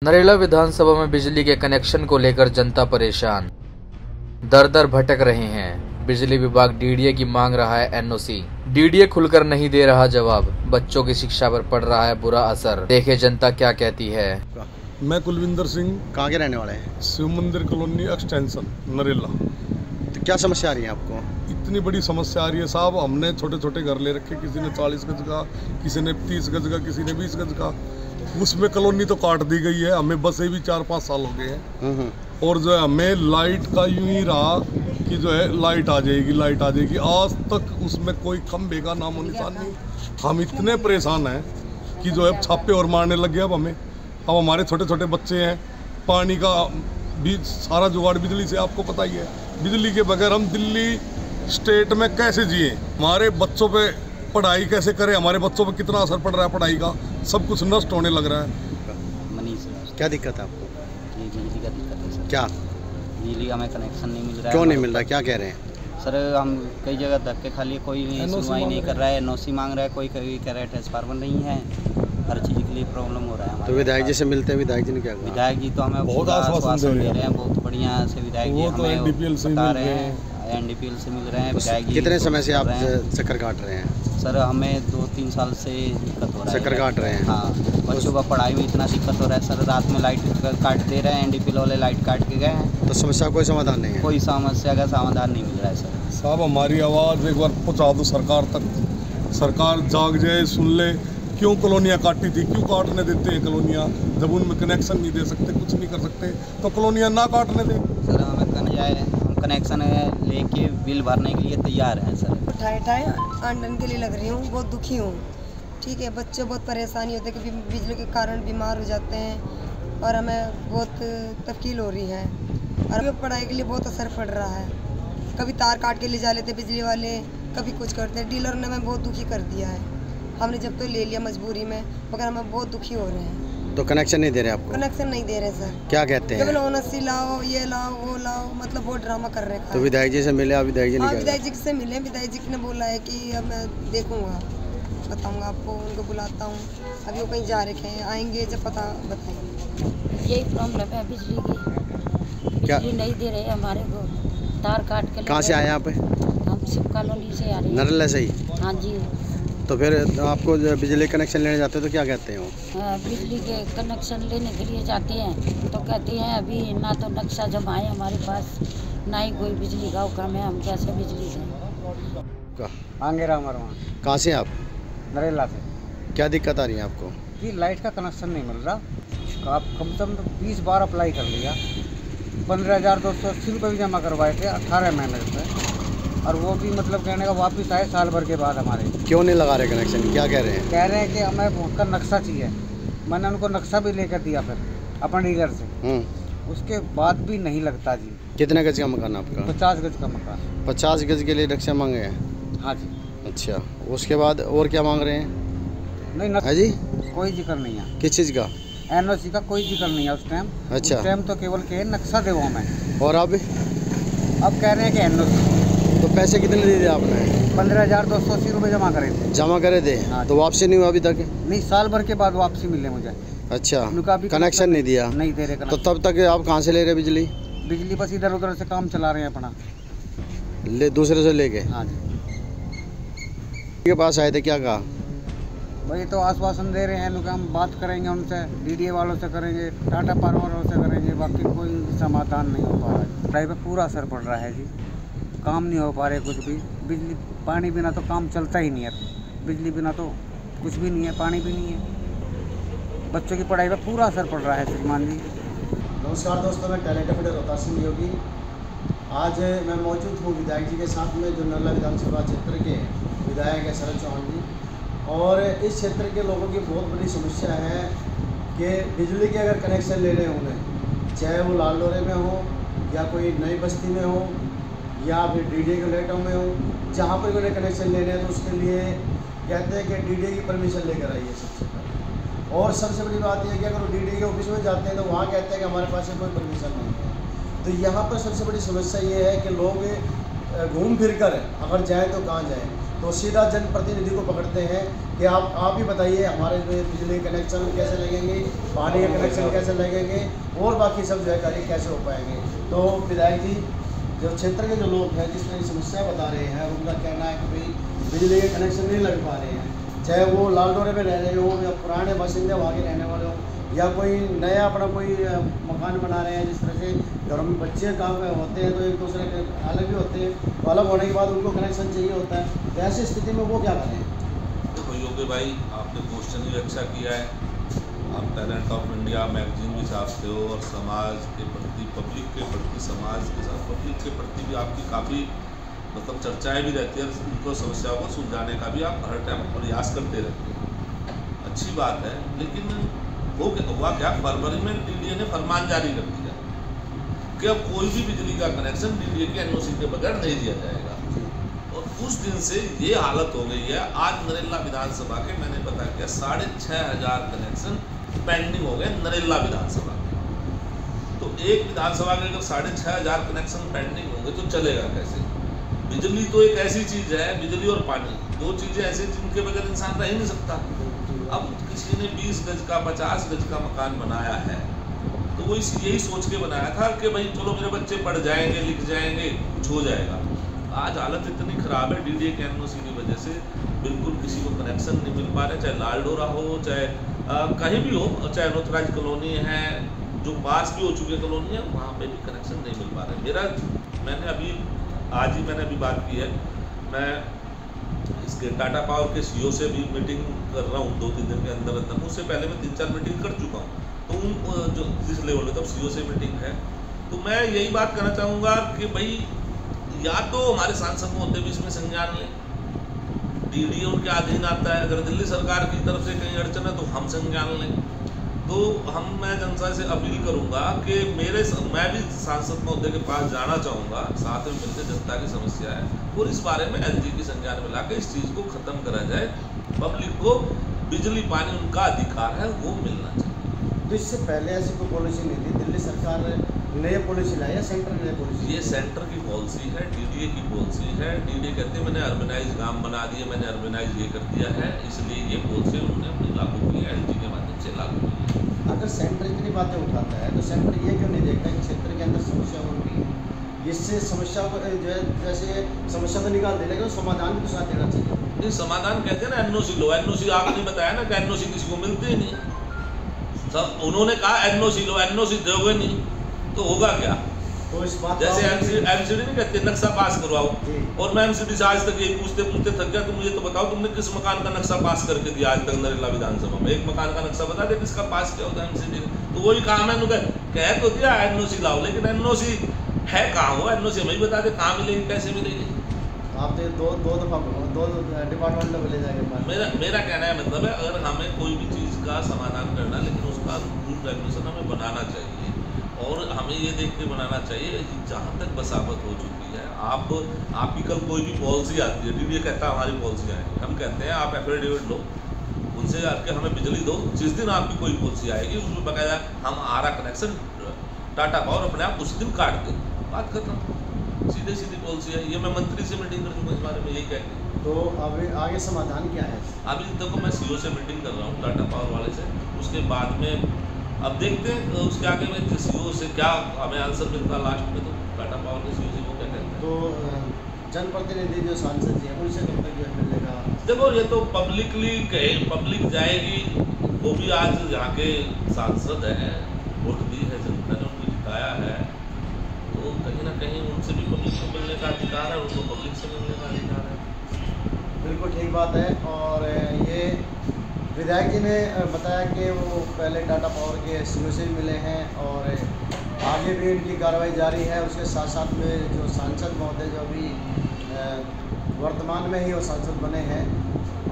नरेला विधानसभा में बिजली के कनेक्शन को लेकर जनता परेशान, दर दर भटक रहे हैं। बिजली विभाग डीडीए की मांग रहा है एनओसी, डीडीए खुलकर नहीं दे रहा जवाब। बच्चों की शिक्षा पर पड़ रहा है बुरा असर। देखे जनता क्या कहती है। मैं कुलविंदर सिंह, कहाँ के रहने वाले हैं? शिव मंदिर कॉलोनी एक्सटेंशन नरेला। तो क्या समस्या आ रही है आपको? इतनी बड़ी समस्या आ रही है साहब। हमने छोटे छोटे घर ले रखे, किसी ने 40 गज का, किसी ने 30 गज का, किसी ने 20 गज का। उसमें कॉलोनी तो काट दी गई है। हमें बसे भी 4-5 साल हो गए हैं। और जो है हमें लाइट का यूं ही रहा कि जो है लाइट आ जाएगी। आज तक उसमें कोई खंभे का नामो निशान नहीं। हम इतने परेशान हैं कि जो है छापे और मारने लग गए। अब हमारे छोटे छोटे बच्चे हैं, पानी का भी सारा जुगाड़ बिजली से, आपको पता ही है। बिजली के बगैर हम दिल्ली स्टेट में कैसे जिए? हमारे बच्चों पे पढ़ाई कैसे करें? हमारे बच्चों पे कितना असर पड़ रहा है पढ़ाई का, सब कुछ नष्ट होने लग रहा है। मनीष, क्या दिक्कत है आपको? बिजली का दिक्कत है सर। क्या? बिजली का हमें कनेक्शन नहीं मिल रहा है। क्यों नहीं मिल रहा? क्या कह रहे हैं सर? हम कई जगह धक्के खा लिए, कोई सुनवाई नहीं कर रहा है। एनओसी मांग रहा है, कोई कह रहा है ट्रांसफार्मर नहीं है। हर चीज़ के लिए प्रॉब्लम हो रहा है। तो विधायक जी से मिलते हैं, विधायक जी ने क्या कहा? विधायक जी तो हमें बहुत आश्वासन दे रहे हैं, बहुत बढ़िया से विधायक जी हमें बता रहे हैं। एनडीपीएल से मिल रहे हैं विधायक जी। कितने समय से आप चक्कर काट रहे हैं? सर हमें 2-3 साल से दिक्कत हो रहा है। चक्कर काट रहे हैं? हाँ, बच्चों का पढ़ाई में इतना दिक्कत हो रहा है सर। रात में लाइट काट दे रहे हैं, एनडीपीएल वाले लाइट काट के गए हैं। तो समस्या कोई समाधान नहीं है? कोई समस्या का समाधान नहीं मिल रहा है सर। साहब हमारी आवाज़ एक बार पहुँचा दो सरकार तक। सरकार जाग जाए, सुन ले। क्यों कॉलोनियाँ काटी थी? क्यों काटने देते हैं कॉलोनियाँ? जब उनमें कनेक्शन नहीं दे सकते, कुछ नहीं कर सकते, तो कॉलोनियाँ ना काटने दें। सर हमें हम कनेक्शन लेके बिल भरने के लिए तैयार हैं सर। ठाए आंदोलन के लिए लग रही हूँ, बहुत दुखी हूँ। ठीक है, बच्चे बहुत परेशानी होते हैं क्योंकि बिजली के कारण बीमार हो जाते हैं और हमें बहुत तकलीफ हो रही है और पढ़ाई के लिए बहुत असर पड़ रहा है। कभी तार काट के ले जा लेते बिजली वाले, कभी कुछ करते हैं। डीलर ने हमें बहुत दुखी कर दिया है। हमने जब तो ले लिया मजबूरी में, मगर हमें बहुत दुखी हो रहे हैं। तो कनेक्शन नहीं दे रहे आपको? कनेक्शन नहीं दे रहे सर। क्या कहते हैं? केवल ओनसी लाओ, ये लाओ, वो लाओ, मतलब बहुत ड्रामा कर रहे हैं। तो विधायक जी से मिले? आप विधायक जी ने क्या? विधायक जी से मिले। विधायक जी ने बोला है कि अब मैं देखूंगा, बताऊंगा आपको, उनको बुलाता हूँ। अभी वो कहीं जा रखे हैं, आएंगे जब पता बताएंगे। यही प्रॉब्लम है बिजली की। क्या? बिजली नहीं दे रहे हमारे को, तार काट के। कहाँ से आए यहाँ पे? हम शिव कॉलोनी से आ रहे हैं। नरेला से ही? हाँ जी। तो फिर आपको बिजली कनेक्शन लेने जाते हो तो क्या कहते हैं वो? बिजली के कनेक्शन लेने के लिए जाते हैं तो कहते हैं अभी ना तो नक्शा जमा है हमारे पास, ना ही कोई बिजली का काम है, हम कैसे बिजली दें? आंगेरा हमारे वहाँ। कहाँ से आप? नरेला से। क्या दिक्कत आ रही है आपको? कि लाइट का कनेक्शन नहीं मिल रहा। आप कम से कम 20 बार अप्लाई कर लिया। 15,280 रुपये भी जमा करवाए थे 18 महीने से, और वो भी मतलब कहने का वापस आए साल भर के बाद हमारे। क्यों नहीं लगा रहे कनेक्शन? क्या कह रहे हैं? कह रहे हैं कि हमें उनका नक्शा चाहिए। मैंने उनको नक्शा भी लेकर दिया फिर अपने डीलर से, उसके बाद भी नहीं लगता जी। कितने गज का मकान आपका? 50 गज का मकान। 50 गज के लिए नक्शा मांगे हैं? हाँ जी। अच्छा, उसके बाद और क्या मांग रहे हैं? नहीं है जी, कोई जिक्र नहीं है। किस चीज़ का? एनओसी का कोई जिक्र नहीं है उस टाइम। अच्छा। उस टाइम तो केवल के नक्शा दे हमें। और अब कह रहे हैं कि एनओसी। तो पैसे कितने दे दिए आपने? 15,280 रुपये जमा करे थे। जमा करे थे? हाँ। तो वापसी नहीं हुआ अभी तक? नहीं, साल भर के बाद वापसी मिले मुझे। अच्छा, भी कनेक्शन नहीं दिया? नहीं दे रहे। तो तब तक आप कहाँ से ले रहे बिजली? बिजली बस इधर उधर से काम चला रहे हैं अपना, दूसरे से लेके? हाँ जी। के पास आए थे, क्या कहा? वही तो आश्वासन दे रहे हैं लोग, हम बात करेंगे उनसे, डीडीए वालों से करेंगे, टाटा पावर वालों से करेंगे, बाकी कोई समाधान नहीं हो पा रहा है। पढ़ाई पर पूरा असर पड़ रहा है जी। काम नहीं हो पा रहे कुछ भी। बिजली पानी बिना तो काम चलता ही नहीं है। बिजली बिना तो कुछ भी नहीं है, पानी भी नहीं है। बच्चों की पढ़ाई पर पूरा असर पड़ रहा है श्रीमान जी। नमस्कार दोस्तों, मैं टैलेंट लीडर रोहतास सिंह योगी। आज मैं मौजूद हूँ विधायक जी के साथ में, जो नरेला विधानसभा क्षेत्र के विधायक है शरद चौहान जी। और इस क्षेत्र के लोगों की बहुत बड़ी समस्या है कि बिजली के अगर कनेक्शन लेने हैं उन्हें, चाहे वो लाल डोरे में हो या कोई नई बस्ती में हो या फिर डीडीए के लेटों में हो, जहाँ पर उन्हें कनेक्शन लेने हैं तो उसके लिए कहते हैं कि डीडीए की परमिशन लेकर आइए सबसे पहले। और सबसे बड़ी बात यह है कि अगर वो डीडीए के ऑफिस में जाते हैं तो वहाँ कहते हैं कि हमारे पास कोई परमिशन नहीं है। तो यहाँ पर सबसे बड़ी समस्या ये है कि लोग घूम फिर कर अगर जाएँ तो कहाँ जाएँ। तो सीधा जनप्रतिनिधि को पकड़ते हैं कि आप ही बताइए हमारे जो बिजली कनेक्शन कैसे लगेंगे, पानी के कनेक्शन कैसे लगेंगे और बाकी सब जो है कार्य कैसे हो पाएंगे। तो विधायक जी, जो क्षेत्र के जो लोग हैं जिस तरह की समस्या बता रहे हैं, उनका कहना है कि भाई बिजली के कनेक्शन नहीं लग पा रहे हैं, चाहे वो लालडोरे में रह रहे हो या पुराने बासिंदे वहाँ के रहने वाले हो या कोई नया अपना कोई मकान बना रहे हैं। जिस तरह से घरों में बच्चे काम होते हैं तो एक दूसरे के अलग भी होते हैं, तो अलग होने के बाद उनको कनेक्शन चाहिए होता है, तो ऐसी स्थिति में वो क्या करें? देखो योगी भाई, आपने क्वेश्चन भी अच्छा किया है। आप टैलेंट ऑफ इंडिया मैगजीन भी छापते हो और समाज के प्रति, पब्लिक के प्रति, समाज के साथ पब्लिक के प्रति भी आपकी काफ़ी मतलब चर्चाएँ भी रहती है, उनको समस्याओं को सुलझाने का भी आप हर टाइम प्रयास करते रहते हैं। अच्छी बात है, लेकिन वो हुआ क्या, फरवरी में डीडीए ने फरमान जारी कर दिया कि अब कोई भी बिजली का कनेक्शन डीडीए के एनओसी के बगैर नहीं दिया जाएगा। और उस दिन से ये हालत हो गई है। आज नरेला विधानसभा के मैंने पता किया 6,500 कनेक्शन पेंडिंग हो गए नरेला विधानसभा के। तो एक विधानसभा के अगर 6,500 कनेक्शन पेंडिंग होंगे तो चलेगा कैसे? बिजली तो एक ऐसी चीज़ है, बिजली और पानी दो चीज़ें ऐसी जिनके बगैर इंसान रह ही नहीं सकता। अब किसी ने 20 गज का 50 गज का मकान बनाया है तो वो यही सोच के बनाया था कि भाई चलो मेरे बच्चे पढ़ जाएंगे, लिख जाएंगे, कुछ हो जाएगा। आज हालत इतनी ख़राब है डीडीए के एनओसी की वजह से, बिल्कुल किसी को कनेक्शन नहीं मिल पा रहे, चाहे लालडोरा हो, चाहे कहीं भी हो, चाहे अनोथराइज कॉलोनी है, जो पास भी हो चुके कॉलोनी है, वहाँ पे भी कनेक्शन नहीं मिल पा रहे। मैंने आज ही मैंने बात की है, मैं इसके टाटा पावर के सीईओ से भी मीटिंग कर रहा हूँ 2-3 दिन के अंदर अंदर। उससे पहले मैं 3-4 मीटिंग कर चुका हूँ, तो उन जो जिस लेवल पे तब सीईओ से मीटिंग है, तो मैं यही बात करना चाहूँगा कि भाई या तो हमारे सांसद महोदय भी इसमें संज्ञान लें, डीडीए उनके अधीन आता है, अगर दिल्ली सरकार की तरफ से कहीं अड़चन है तो हम संज्ञान लें। तो मैं जनता से अपील करूंगा कि मैं भी सांसद महोदय के पास जाना चाहूँगा, साथ में मिलकर जनता की समस्या है और इस बारे में एलजी की संज्ञान में लाकर इस चीज़ को ख़त्म करा जाए। पब्लिक को बिजली पानी उनका अधिकार है, वो मिलना चाहिए। तो इससे पहले ऐसी कोई पॉलिसी नहीं थी, दिल्ली सरकार ने नई पॉलिसी लाई है, सेंटर ने पॉलिसी? ये सेंटर की पॉलिसी है, डीडीए की पॉलिसी है। डीडीए कहते हैं मैंने अर्बनाइज गांव बना दिए, मैंने अर्बनाइज ये कर दिया है, इसलिए ये पॉलिसी उन्होंने अपनी लागू की है, एलजी के माध्यम से लागू की है। अगर सेंटर इतनी बातें उठाता है तो सेंटर ये क्यों नहीं देखता कि क्षेत्र के अंदर समस्या हो रही है, इससे समस्या को जो है जैसे समस्या तो निकाल देगा, तो समाधान के साथ देना चाहिए। नहीं, समाधान कहते हैं ना एनओसी लो, एनओसी आपने बताया ना कि एनओसी किसी को मिलते ही नहीं। सब उन्होंने कहा एनओसी लो, एनओसी दोगे नहीं तो होगा क्या? तो इस बात जैसे एमसीडी नहीं कहते नक्शा पास करवाओ, और मैं एमसीडी से आज तक ये पूछते पूछते थक गया, तुम मुझे तो बताओ तुमने किस मकान का नक्शा पास करके दिया आज तक नरेला विधानसभा में? एक मकान का नक्शा बता दे किसका पास किया होता है एमसीडी ने। तो वही काम है, कह तो दिया एनओसी लाओ, लेकिन एनओसी है कहाँ? हो एनओसी हमें बता दे कहाँ मिलेगी, कैसे मिलेगी? आप दो दफ़ा दो डिपार्टमेंट में ले जाएंगे। मेरा कहना है मतलब है, अगर हमें कोई भी चीज़ का समाधान करना, लेकिन उसका रूल रेगुलेशन हमें बनाना चाहिए और हमें ये देख के बनाना चाहिए जहाँ तक बसावट हो चुकी है। आपकी कल कोई भी पॉलिसी आती है, डीडीए कहता है हमारी पॉलिसी आएगी, हम कहते हैं आप एफिडेविट लो, उनसे आके हमें बिजली दो। जिस दिन आपकी कोई पॉलिसी आएगी उसमें बकायदा हम आरा कनेक्शन टाटा पावर अपने आप उस दिन काट दें, बात खत्म। सीधी पॉलिसी है ये। मैं मंत्री से मीटिंग कर चुका इस बारे में, यही कहेंगे। तो अभी आगे समाधान क्या है? अभी देखो मैं सीईओ से मीटिंग कर रहा हूँ टाटा पावर वाले से, उसके बाद में अब देखते हैं उसके आगे में सीईओ से क्या हमें आंसर मिलता लास्ट में। तो टाटा पावर के सीईओ से वो क्या कहते हैं, तो जनप्रतिनिधि जो सांसद जी हैं उनसे कब तक जो मिलेगा? देखो ये तो पब्लिकली कहे, पब्लिक जाएगी, वो भी आज यहाँ के सांसद हैं, वोट दी है जनता ने, उनको जिताया है, तो कहीं ना कहीं उनसे भी पब्लिक को मिलने का अधिकार है, उनको पब्लिक से मिलने का अधिकार है। बिल्कुल ठीक बात है। और ये विधायक जी ने बताया कि वो पहले टाटा पावर के सीईओ से मिले हैं और आगे भी इनकी कार्रवाई जारी है। उसके साथ साथ में जो सांसद महोदय जो अभी वर्तमान में ही वो सांसद बने हैं,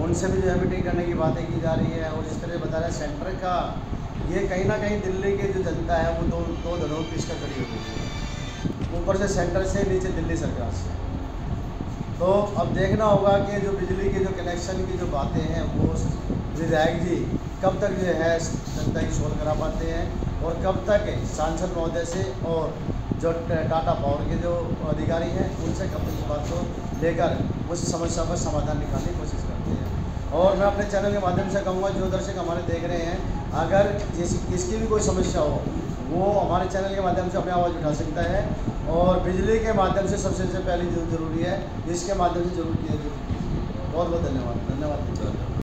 उनसे भी जो है मीटिंग करने की बातें की जा रही है। और जिस तरह बता रहे हैं सेंटर का, ये कहीं ना कहीं दिल्ली की जो जनता है वो दो धड़ों की इसका कड़ी हो गई है, ऊपर से सेंटर से, नीचे दिल्ली सरकार से। तो अब देखना होगा कि जो बिजली के जो कनेक्शन की जो बातें हैं वो विधायक जी कब तक जो है जनता की सोल्व करा पाते हैं और कब तक सांसद महोदय से और जो टाटा पावर के जो अधिकारी हैं उनसे कब तक इस बात को लेकर उस समस्या पर समाधान निकालने की कोशिश करते हैं। और मैं अपने चैनल के माध्यम से कहूँगा, जो दर्शक हमारे देख रहे हैं, अगर किसकी भी कोई समस्या हो वो हमारे चैनल के माध्यम से अपनी आवाज़ उठा सकता है। और बिजली के माध्यम से सबसे पहले जो ज़रूरी है, इसके माध्यम से जरूर किया जरूर। बहुत बहुत धन्यवाद।